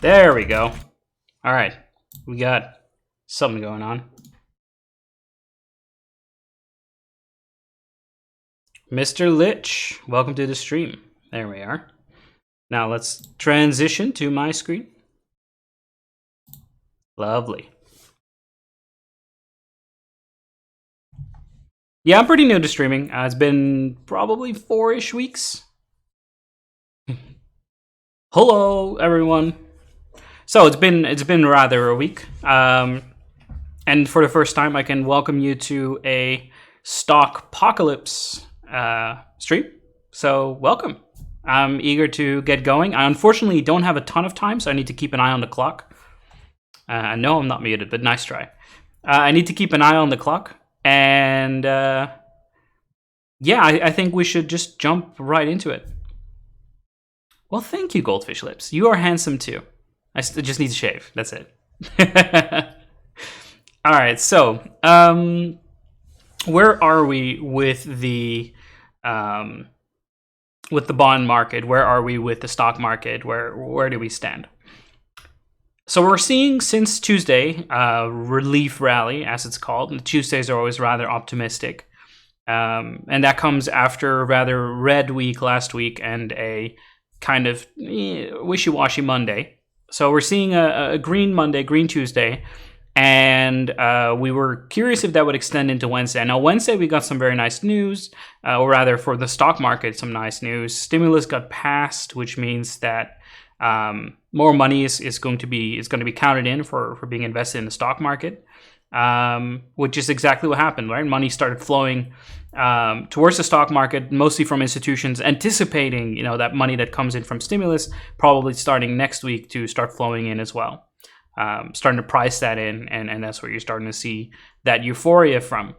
There we go. All right, we got something going on. Mr. Lich, welcome to the stream. There we are. Now let's transition to my screen. Lovely. Yeah, I'm pretty new to streaming. It's been probably 4-ish weeks. Hello, everyone. So it's been rather a week. And for the first time, I can welcome you to a Stock Apocalypse stream. So welcome. I'm eager to get going. I unfortunately don't have a ton of time, so I need to keep an eye on the clock. No, I'm not muted, but nice try. I need to keep an eye on the clock. And yeah, I think we should just jump right into it. Well, thank you, Goldfish Lips. You are handsome too. I just need to shave. That's it. All right, so where are we with the bond market? Where are we with the stock market? Where do we stand? So we're seeing since Tuesday relief rally, as it's called. And Tuesdays are always rather optimistic, and that comes after a rather red week last week and a kind of wishy-washy Monday. So we're seeing a green Monday, green Tuesday. And we were curious if that would extend into Wednesday. Now, Wednesday, we got some very nice news, or rather for the stock market, some nice news. Stimulus got passed, which means that more money is going to be counted in for being invested in the stock market, which is exactly what happened, right? Money started flowing towards the stock market, mostly from institutions anticipating, that money that comes in from stimulus, probably starting next week to start flowing in as well. Starting to price that in, and that's where you're starting to see that euphoria from.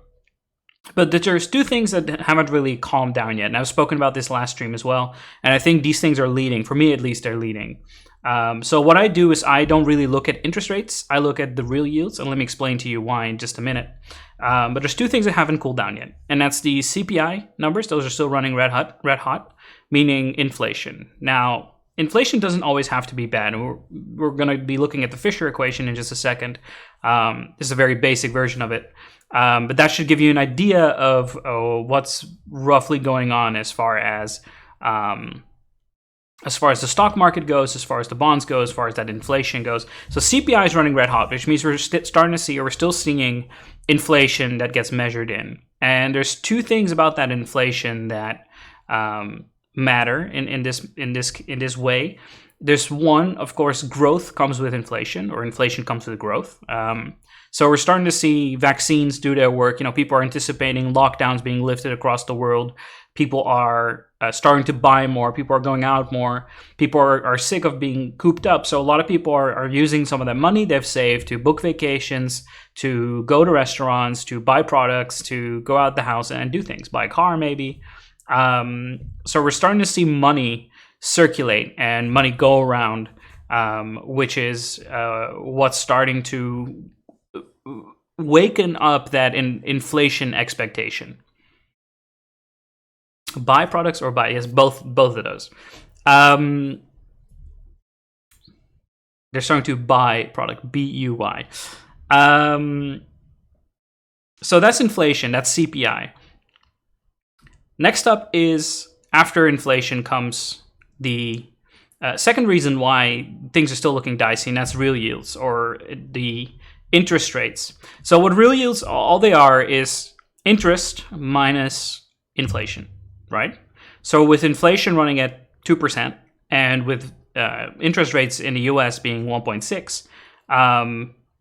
But there's two things that haven't really calmed down yet, and I've spoken about this last stream as well, and I think these things are leading. For me, at least, they're leading. So what I do is I don't really look at interest rates. I look at the real yields, and let me explain to you why in just a minute. But there's two things that haven't cooled down yet, and that's the CPI numbers. Those are still running red hot, meaning inflation. Now, inflation doesn't always have to be bad. We're going to be looking at the Fisher equation in just a second. This is a very basic version of it. But that should give you an idea of what's roughly going on as far as the stock market goes, as far as the bonds go, as far as that inflation goes. So CPI is running red hot, which means we're starting to see, or we're still seeing inflation that gets measured in. And there's two things about that inflation that matter in this way. There's one, of course, growth comes with inflation, or inflation comes with growth. So we're starting to see vaccines do their work. People are anticipating lockdowns being lifted across the world. People are starting to buy more. People are going out more. People are sick of being cooped up. So a lot of people are using some of that money they've saved to book vacations, to go to restaurants, to buy products, to go out the house and do things, buy a car maybe. So we're starting to see money circulate and money go around, which is what's starting to waken up that inflation expectation. Buy products or buy, yes, both of those. They're starting to buy product, B-U-Y. So that's inflation, that's CPI. Next up is, after inflation comes the second reason why things are still looking dicey, and that's real yields, or the interest rates. So what real yields, all they are is interest minus inflation, right? So with inflation running at 2%, and with interest rates in the US being 1.6,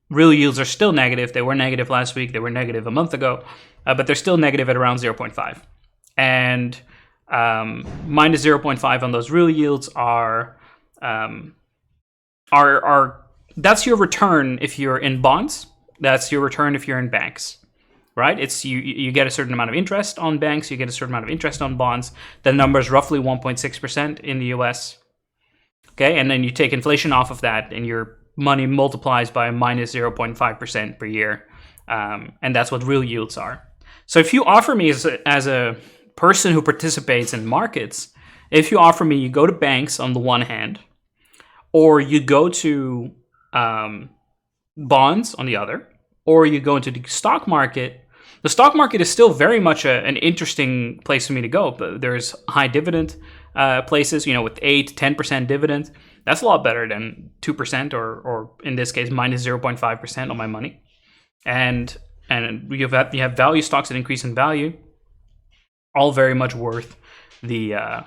real yields are still negative. They were negative last week, they were negative a month ago, but they're still negative at around 0.5. And minus 0.5 on those real yields are that's your return if you're in bonds. That's your return if you're in banks, right? It's you get a certain amount of interest on banks, you get a certain amount of interest on bonds. The number is roughly 1.6% in the US. Okay, and then you take inflation off of that, and your money multiplies by minus 0.5% per year, and that's what real yields are. So if you offer me as a person who participates in markets, if you offer me, you go to banks on the one hand, or you go to bonds on the other, or you go into the stock market. The stock market is still very much an interesting place for me to go. But there's high dividend places, with 8-10% dividend. That's a lot better than 2% or in this case minus 0.5% on my money. And you have value stocks that increase in value, all very much worth the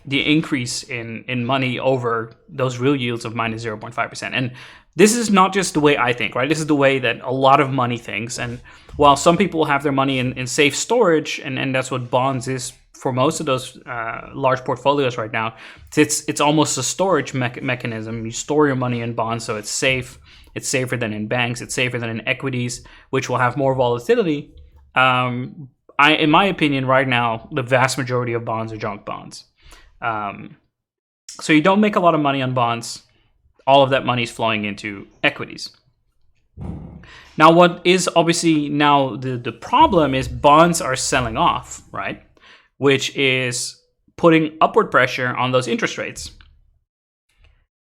increase in money over those real yields of minus 0.5%. And this is not just the way I think, right? This is the way that a lot of money thinks. And while some people have their money in safe storage, and that's what bonds is for most of those large portfolios right now, it's almost a storage mechanism. You store your money in bonds, so it's safe. It's safer than in banks. It's safer than in equities, which will have more volatility. In my opinion, right now, the vast majority of bonds are junk bonds. So you don't make a lot of money on bonds. All of that money is flowing into equities. Now, what is obviously now the problem is bonds are selling off, right? Which is putting upward pressure on those interest rates.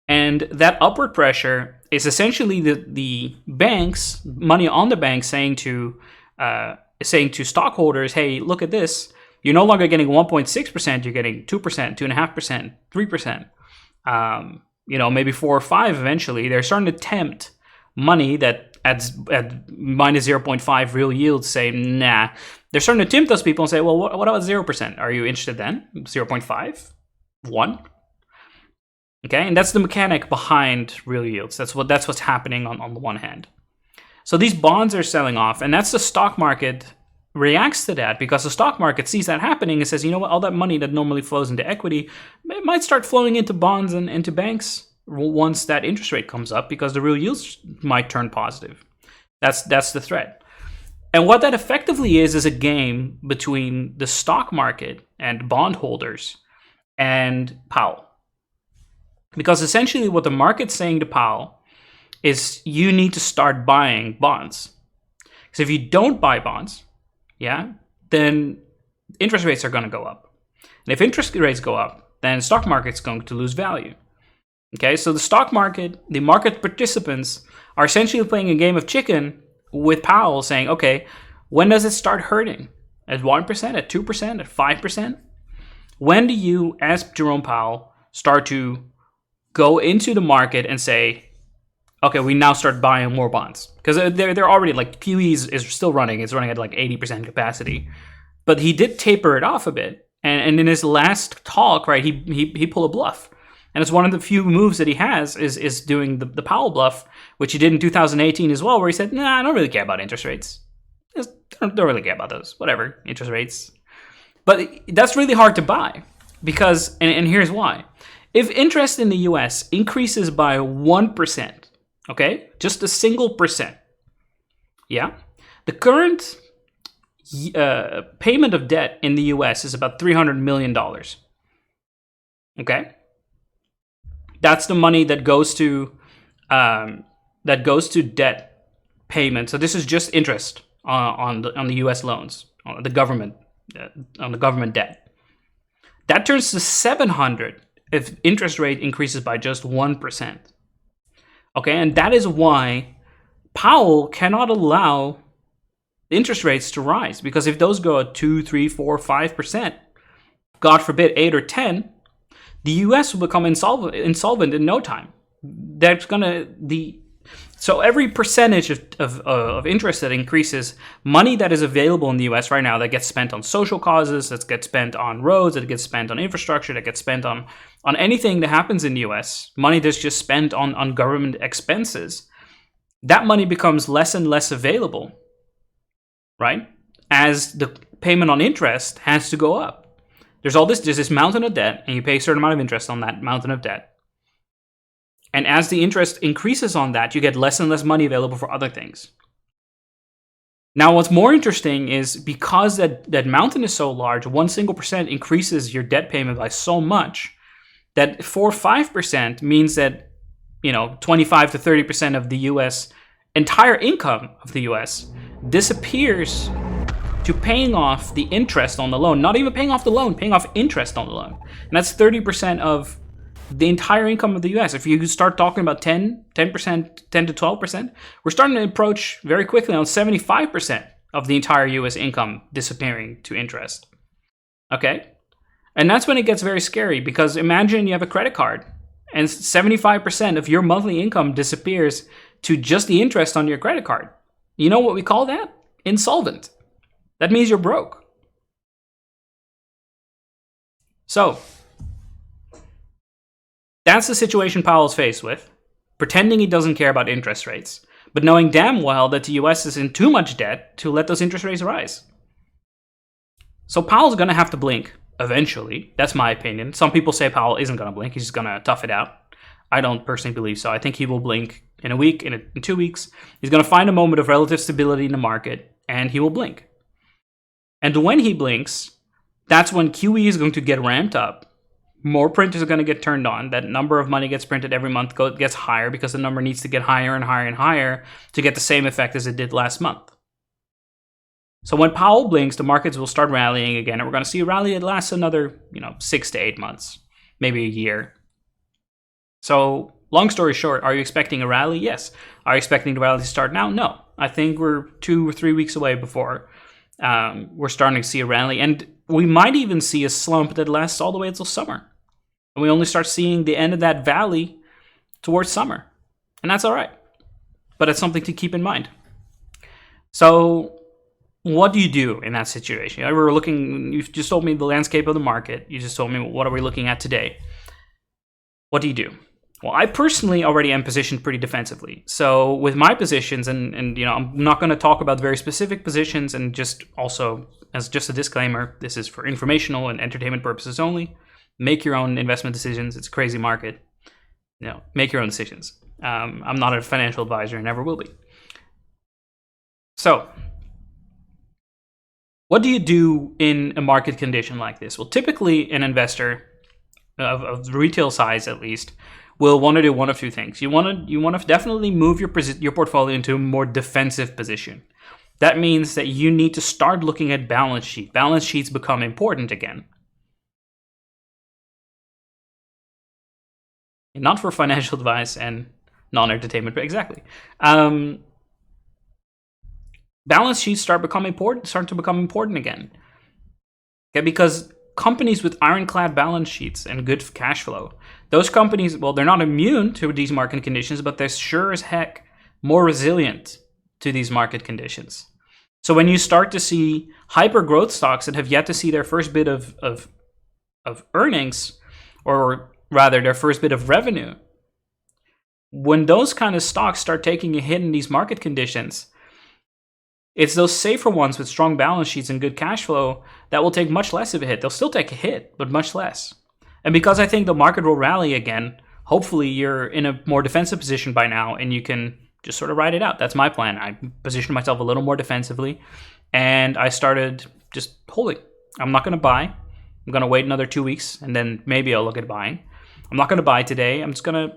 And that upward pressure is essentially the banks, money on the banks saying to stockholders, hey, look at this. You're no longer getting 1.6%, you're getting 2%, 2.5%, 3%, maybe 4 or 5 eventually. They're starting to tempt money that at minus 0.5 real yields say, nah. They're starting to tempt those people and say, well, what about 0%? Are you interested then? 0.5? 1? Okay, and that's the mechanic behind real yields. That's what's happening on the one hand. So these bonds are selling off, and that's the stock market reacts to that, because the stock market sees that happening and says, you know what, all that money that normally flows into equity, it might start flowing into bonds and into banks once that interest rate comes up, because the real yields might turn positive. That's the threat. And what that effectively is a game between the stock market and bondholders and Powell. Because essentially what the market's saying to Powell is you need to start buying bonds. Because if you don't buy bonds, then interest rates are going to go up. And if interest rates go up, then the stock market's going to lose value. Okay, so the stock market, the market participants are essentially playing a game of chicken with Powell saying, okay, when does it start hurting? At 1%, at 2%, at 5%? When do you, as Jerome Powell, start to go into the market and say, okay, we now start buying more bonds? Because they're already, like, QE is still running. It's running at like 80% capacity. But he did taper it off a bit. And in his last talk, right, he pulled a bluff. And it's one of the few moves that he has is doing the Powell bluff, which he did in 2018 as well, where he said, nah, I don't really care about interest rates. Don't really care about those, whatever, interest rates. But that's really hard to buy because, and here's why. If interest in the US increases by 1%, okay, just a single percent, the current payment of debt in the US is about $300 million, okay? That's the money that goes to debt payment. So this is just interest on the U.S. loans, on the government debt. That turns to $700 if interest rate increases by just 1%. Okay, and that is why Powell cannot allow interest rates to rise, because if those go at 2, 3, 4, 5%, God forbid 8 or 10. The U.S. will become insolvent in no time. So every percentage of interest that increases, money that is available in the U.S. right now that gets spent on social causes, that gets spent on roads, that gets spent on infrastructure, that gets spent on anything that happens in the U.S., money that's just spent on government expenses, that money becomes less and less available, right? As the payment on interest has to go up. There's this mountain of debt, and you pay a certain amount of interest on that mountain of debt. And as the interest increases on that, you get less and less money available for other things. Now, what's more interesting is because that mountain is so large, 1 single percent increases your debt payment by so much that 4 or 5% means that 25 to 30% of the U.S. entire income of the U.S. disappears to paying off the interest on the loan. Not even paying off the loan, paying off interest on the loan. And that's 30% of the entire income of the US. If you start talking about 10%, 10 to 12%, we're starting to approach very quickly on 75% of the entire US income disappearing to interest. Okay? And that's when it gets very scary, because imagine you have a credit card and 75% of your monthly income disappears to just the interest on your credit card. You know what we call that? Insolvent. That means you're broke. So, that's the situation Powell's faced with, pretending he doesn't care about interest rates, but knowing damn well that the US is in too much debt to let those interest rates rise. So Powell's going to have to blink eventually. That's my opinion. Some people say Powell isn't going to blink. He's just going to tough it out. I don't personally believe so. I think he will blink in a week, in 2 weeks. He's going to find a moment of relative stability in the market, and he will blink. And when he blinks, that's when QE is going to get ramped up. More printers are going to get turned on. That number of money gets printed every month gets higher, because the number needs to get higher and higher and higher to get the same effect as it did last month. So when Powell blinks, the markets will start rallying again, and we're going to see a rally that lasts another 6 to 8 months, maybe a year. So long story short, are you expecting a rally? Yes. Are you expecting the rally to start now? No. I think we're 2 or 3 weeks away before we're starting to see a rally, and we might even see a slump that lasts all the way until summer. And we only start seeing the end of that valley towards summer. And that's all right. But it's something to keep in mind. So what do you do in that situation? You've just told me the landscape of the market. You just told me what are we looking at today. What do you do? Well, I personally already am positioned pretty defensively. So with my positions, and I'm not going to talk about very specific positions, and just also as just a disclaimer, this is for informational and entertainment purposes only. Make your own investment decisions. It's a crazy market. Make your own decisions. I'm not a financial advisor and never will be. So, what do you do in a market condition like this? Well, typically an investor of retail size, at least, will want to do one of two things. You want to definitely move your portfolio into a more defensive position. That means that you need to start looking at balance sheet. Balance sheets become important again. Not for financial advice and non-entertainment, but exactly. Balance sheets start to become important again. Okay, because companies with ironclad balance sheets and good cash flow, those companies, well, they're not immune to these market conditions, but they're sure as heck more resilient to these market conditions. So when you start to see hyper growth stocks that have yet to see their first bit of earnings, or rather their first bit of revenue, when those kind of stocks start taking a hit in these market conditions, it's those safer ones with strong balance sheets and good cash flow that will take much less of a hit. They'll still take a hit, but much less. And because I think the market will rally again, hopefully you're in a more defensive position by now and you can just sort of ride it out. That's my plan. I positioned myself a little more defensively and I started just holding. I'm not going to buy. I'm going to wait another 2 weeks and then maybe I'll look at buying. I'm not going to buy today. I'm just going to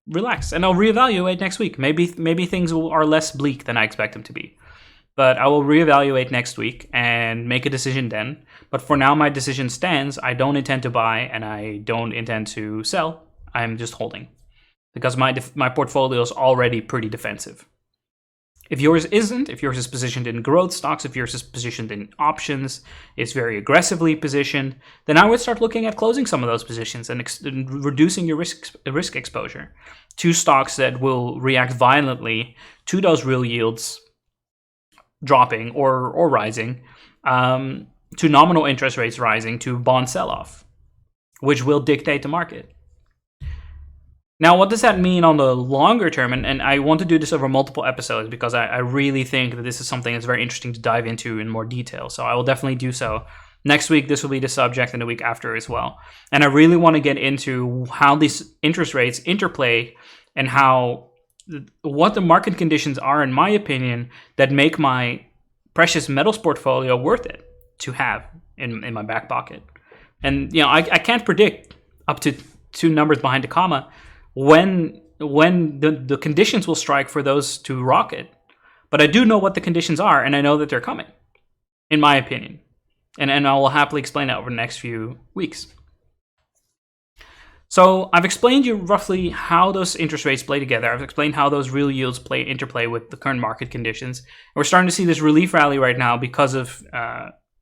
relax and I'll reevaluate next week. Maybe things are less bleak than I expect them to be. But I will reevaluate next week and make a decision then. But for now, my decision stands. I don't intend to buy and I don't intend to sell. I'm just holding because my portfolio is already pretty defensive. If yours isn't, if yours is positioned in growth stocks, if yours is positioned in options, it's very aggressively positioned, then I would start looking at closing some of those positions and reducing your risk exposure to stocks that will react violently to those real yields dropping or rising, to nominal interest rates rising, to bond sell-off, which will dictate the market. Now, what does that mean on the longer term? And I want to do this over multiple episodes because I really think that this is something that's very interesting to dive into in more detail. So I will definitely do so. Next week, this will be the subject, and the week after as well. And I really want to get into how these interest rates interplay and what the market conditions are, in my opinion, that make my precious metals portfolio worth it to have in my back pocket. And I can't predict up to 2 numbers behind a comma when the conditions will strike for those to rocket. But I do know what the conditions are, and I know that they're coming, in my opinion. And I will happily explain that over the next few weeks. So I've explained you roughly how those interest rates play together. I've explained how those real yields interplay with the current market conditions. And we're starting to see this relief rally right now because of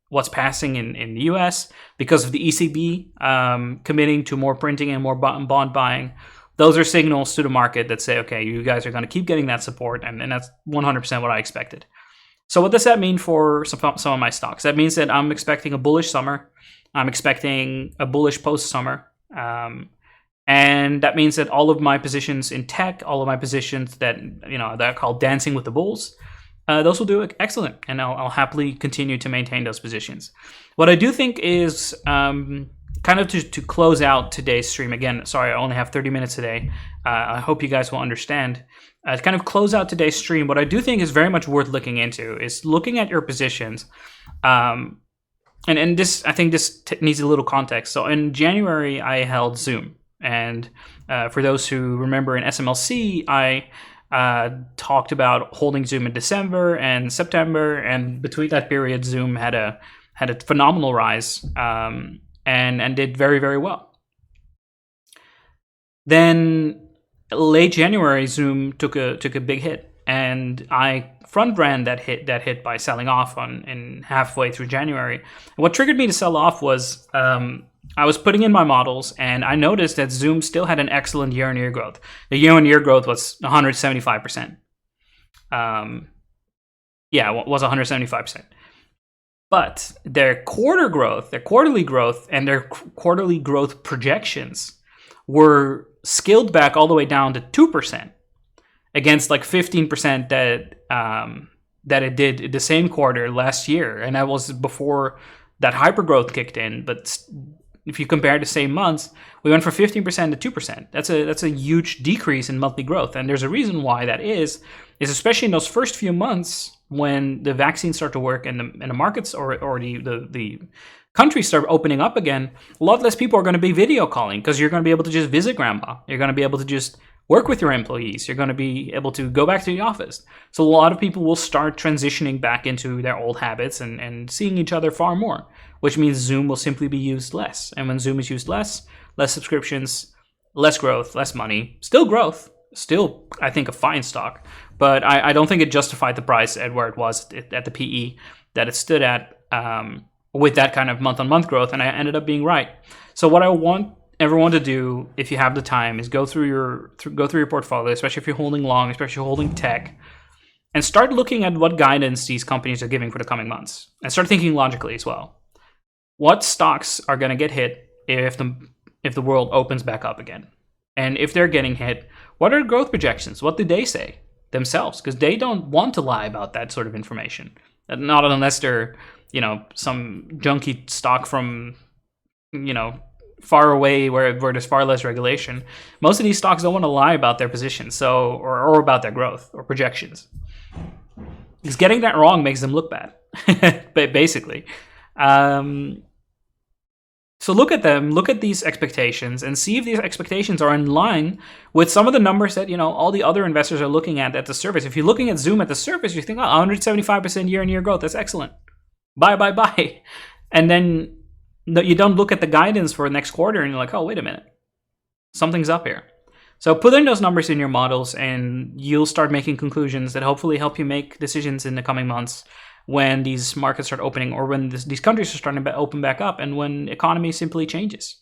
what's passing in the US, because of the ECB committing to more printing and more bond buying. Those are signals to the market that say, okay, you guys are going to keep getting that support, and that's 100% what I expected. So what does that mean for some of my stocks? That means that I'm expecting a bullish summer. I'm expecting a bullish post-summer. And that means that all of my positions in tech, all of my positions that are called dancing with the bulls, those will do excellent, and I'll happily continue to maintain those positions. What I do think is kind of to close out today's stream. Again, sorry, I only have 30 minutes today. I hope you guys will understand. To kind of close out today's stream, what I do think is very much worth looking into is looking at your positions. And this, I think this needs a little context. So in January, I held Zoom. And for those who remember in SMLC, I talked about holding Zoom in December and September. And between that period, Zoom had a phenomenal rise and did very, very well. Then late January, Zoom took a big hit, and I front ran that hit by selling off in halfway through January. And what triggered me to sell off was I was putting in my models, and I noticed that Zoom still had an excellent year-on-year growth. The year-on-year growth was 175%. It was 175%. But their quarterly growth, and their quarterly growth projections were scaled back all the way down to 2%, against like 15% that it did the same quarter last year, and that was before that hypergrowth kicked in. But if you compare the same months, we went from 15% to 2%. That's a huge decrease in monthly growth, and there's a reason why that is especially in those first few months when the vaccines start to work and the markets or the countries start opening up again. A lot less people are going to be video calling because you're going to be able to just visit grandma. You're going to be able to just work with your employees. You're going to be able to go back to the office. So a lot of people will start transitioning back into their old habits and seeing each other far more, which means Zoom will simply be used less. And when Zoom is used less subscriptions, less growth, less money, still growth, still, I think, a fine stock. But I don't think it justified the price at where it was at the PE that it stood at with that kind of month-on-month growth, and I ended up being right. So what I want everyone to do, if you have the time, is go through your portfolio, especially if you're holding long, especially if you're holding tech, and start looking at what guidance these companies are giving for the coming months, and start thinking logically as well. What stocks are going to get hit if the world opens back up again? And if they're getting hit, what are growth projections? What do they say themselves? Because they don't want to lie about that sort of information. Not unless they're, some junky stock from, far away where there's far less regulation. Most of these stocks don't want to lie about their positions, or about their growth or projections. Because getting that wrong makes them look bad, basically. So look at them, look at these expectations, and see if these expectations are in line with some of the numbers that all the other investors are looking at the surface. If you're looking at Zoom at the surface, you think, 175% year-on-year growth, that's excellent. Buy. And then you don't look at the guidance for next quarter, and you're like, oh, wait a minute, something's up here. So put in those numbers in your models, and you'll start making conclusions that hopefully help you make decisions in the coming months when these markets start opening, or when these countries are starting to open back up, and when economy simply changes.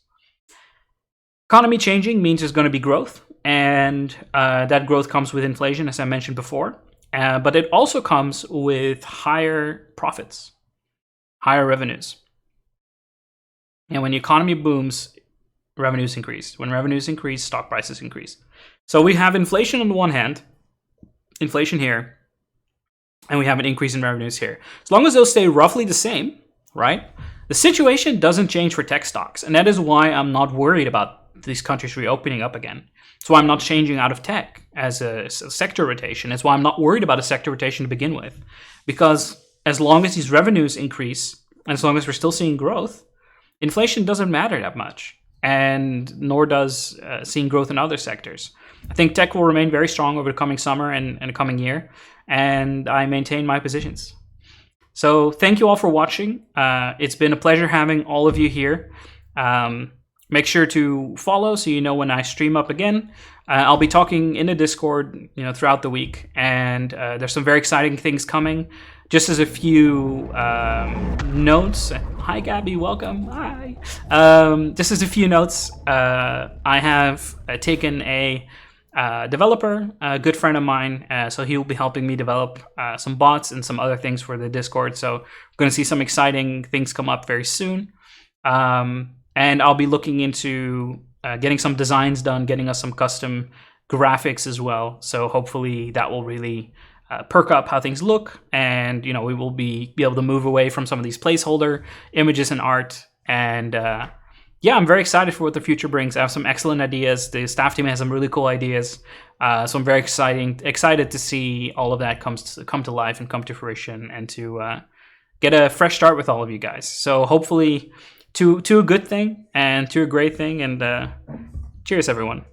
Economy changing means there's going to be growth, and that growth comes with inflation, as I mentioned before. But it also comes with higher profits, higher revenues. And when the economy booms, revenues increase. When revenues increase, stock prices increase. So we have inflation on the one hand, inflation here, and we have an increase in revenues here. As long as those stay roughly the same, right? The situation doesn't change for tech stocks. And that is why I'm not worried about these countries reopening up again. That's why I'm not changing out of tech as a sector rotation. That's why I'm not worried about a sector rotation to begin with. Because as long as these revenues increase, and as long as we're still seeing growth, inflation doesn't matter that much. And nor does seeing growth in other sectors. I think tech will remain very strong over the coming summer and the coming year. And I maintain my positions. So thank you all for watching. It's been a pleasure having all of you here. make sure to follow so you know when I stream up again. I'll be talking in the Discord, throughout the week, and there's some very exciting things coming. Just as a few notes. Hi, Gabby. Welcome. Hi. Just as a few notes, I have taken a developer, a good friend of mine, so he'll be helping me develop some bots and some other things for the Discord. So we're going to see some exciting things come up very soon. And I'll be looking into getting some designs done, getting us some custom graphics as well. So hopefully that will really perk up how things look, and we will be able to move away from some of these placeholder images and art. And I'm very excited for what the future brings. I have some excellent ideas. The staff team has some really cool ideas, so I'm very excited to see all of that come to life and come to fruition, and to get a fresh start with all of you guys. So hopefully to a good thing and to a great thing. And cheers, everyone.